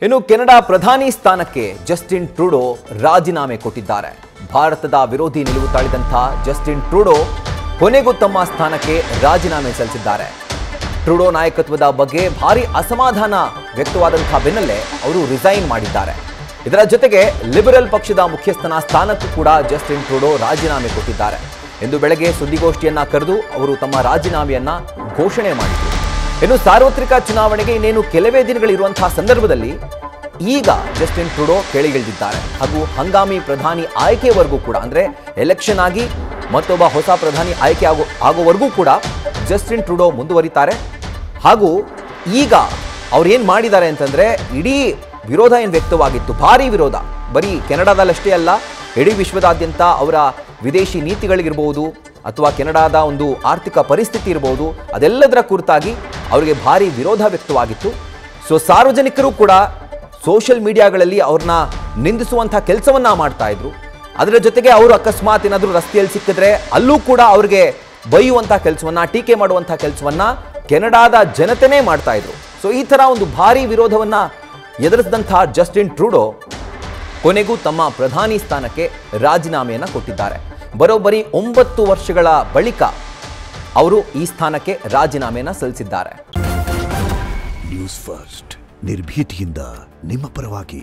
ಇನ್ನು ಕೆನಡಾ ಪ್ರಧಾನಿ ಸ್ಥಾನಕ್ಕೆ ಜಸ್ಟಿನ್ ಟ್ರೂಡೋ ರಾಜೀನಾಮೆ ಕೊಟ್ಟಿದ್ದಾರೆ. ಭಾರತದ ವಿರೋಧಿ ನಿಲುವು ತಾಳಿದಂಥ ಜಸ್ಟಿನ್ ಟ್ರೂಡೋ ಕೊನೆಗೂ ತಮ್ಮ ಸ್ಥಾನಕ್ಕೆ ರಾಜೀನಾಮೆ ಸಲ್ಲಿಸಿದ್ದಾರೆ. ಟ್ರೂಡೋ ನಾಯಕತ್ವದ ಬಗ್ಗೆ ಭಾರಿ ಅಸಮಾಧಾನ ವ್ಯಕ್ತವಾದಂತಹ ಬೆನ್ನಲ್ಲೇ ಅವರು ರಿಸೈನ್ ಮಾಡಿದ್ದಾರೆ. ಇದರ ಜೊತೆಗೆ ಲಿಬರಲ್ ಪಕ್ಷದ ಮುಖ್ಯಸ್ಥನ ಸ್ಥಾನಕ್ಕೂ ಕೂಡ ಜಸ್ಟಿನ್ ಟ್ರೂಡೋ ರಾಜೀನಾಮೆ ಕೊಟ್ಟಿದ್ದಾರೆ. ಇಂದು ಬೆಳಗ್ಗೆ ಸುದ್ದಿಗೋಷ್ಠಿಯನ್ನ ಕರೆದು ಅವರು ತಮ್ಮ ರಾಜೀನಾಮೆಯನ್ನ ಘೋಷಣೆ ಮಾಡಿದರು. ಇನ್ನು ಸಾರ್ವತ್ರಿಕ ಚುನಾವಣೆಗೆ ಇನ್ನೇನು ಕೆಲವೇ ದಿನಗಳಿರುವಂತಹ ಸಂದರ್ಭದಲ್ಲಿ ಈಗ ಜಸ್ಟಿನ್ ಟ್ರೂಡೋ ಕೆಳಗಿಳಿದಿದ್ದಾರೆ. ಹಾಗೂ ಹಂಗಾಮಿ ಪ್ರಧಾನಿ ಆಯ್ಕೆವರೆಗೂ ಕೂಡ ಅಂದ್ರೆ ಎಲೆಕ್ಷನ್ ಆಗಿ ಮತ್ತೊಬ್ಬ ಹೊಸ ಪ್ರಧಾನಿ ಆಯ್ಕೆ ಆಗೋವರೆಗೂ ಕೂಡ ಜಸ್ಟಿನ್ ಟ್ರೂಡೋ ಮುಂದುವರಿತಾರೆ. ಹಾಗೂ ಈಗ ಅವ್ರು ಏನು ಮಾಡಿದ್ದಾರೆ ಅಂತಂದ್ರೆ ಇಡೀ ವಿರೋಧ ಏನು ವ್ಯಕ್ತವಾಗಿತ್ತು, ಭಾರಿ ವಿರೋಧ, ಬರೀ ಕೆನಡಾದಲ್ಲಷ್ಟೇ ಅಲ್ಲ ಇಡೀ ವಿಶ್ವದಾದ್ಯಂತ ಅವರ ವಿದೇಶಿ ನೀತಿಗಳಿಗಿರ್ಬೋದು ಅಥವಾ ಕೆನಡಾದ ಒಂದು ಆರ್ಥಿಕ ಪರಿಸ್ಥಿತಿ ಇರಬಹುದು, ಅದೆಲ್ಲದರ ಕುರಿತಾಗಿ ಅವರಿಗೆ ಭಾರಿ ವಿರೋಧ ವ್ಯಕ್ತವಾಗಿತ್ತು. ಸೊ ಸಾರ್ವಜನಿಕರು ಕೂಡ ಸೋಷಿಯಲ್ ಮೀಡಿಯಾಗಳಲ್ಲಿ ಅವ್ರನ್ನ ನಿಂದಿಸುವಂಥ ಕೆಲಸವನ್ನ ಮಾಡ್ತಾ ಇದ್ರು. ಅದರ ಜೊತೆಗೆ ಅವರು ಅಕಸ್ಮಾತ್ ಏನಾದರೂ ರಸ್ತೆಯಲ್ಲಿ ಸಿಕ್ಕಿದ್ರೆ ಅಲ್ಲೂ ಕೂಡ ಅವ್ರಿಗೆ ಬೈಯುವಂಥ ಕೆಲಸವನ್ನ, ಟೀಕೆ ಮಾಡುವಂಥ ಕೆಲಸವನ್ನ ಕೆನಡಾದ ಜನತೆನೇ ಮಾಡ್ತಾ ಇದ್ರು. ಸೊ ಈ ಥರ ಒಂದು ಭಾರಿ ವಿರೋಧವನ್ನ ಎದುರಿಸಿದಂಥ ಜಸ್ಟಿನ್ ಟ್ರೂಡೋ ಕೊನೆಗೂ ತಮ್ಮ ಪ್ರಧಾನಿ ಸ್ಥಾನಕ್ಕೆ ರಾಜೀನಾಮೆಯನ್ನು ಕೊಟ್ಟಿದ್ದಾರೆ. ಬರೋಬ್ಬರಿ 9 ವರ್ಷಗಳ ಬಳಿಕ ಅವರು ಈ ಸ್ಥಾನಕ್ಕೆ ರಾಜೀನಾಮೆಯನ್ನು ಸಲ್ಲಿಸಿದ್ದಾರೆ. ನ್ಯೂಸ್ ಫಸ್ಟ್ ನಿರ್ಭೀತಿಯಿಂದ ನಿಮ್ಮ ಪರವಾಗಿ.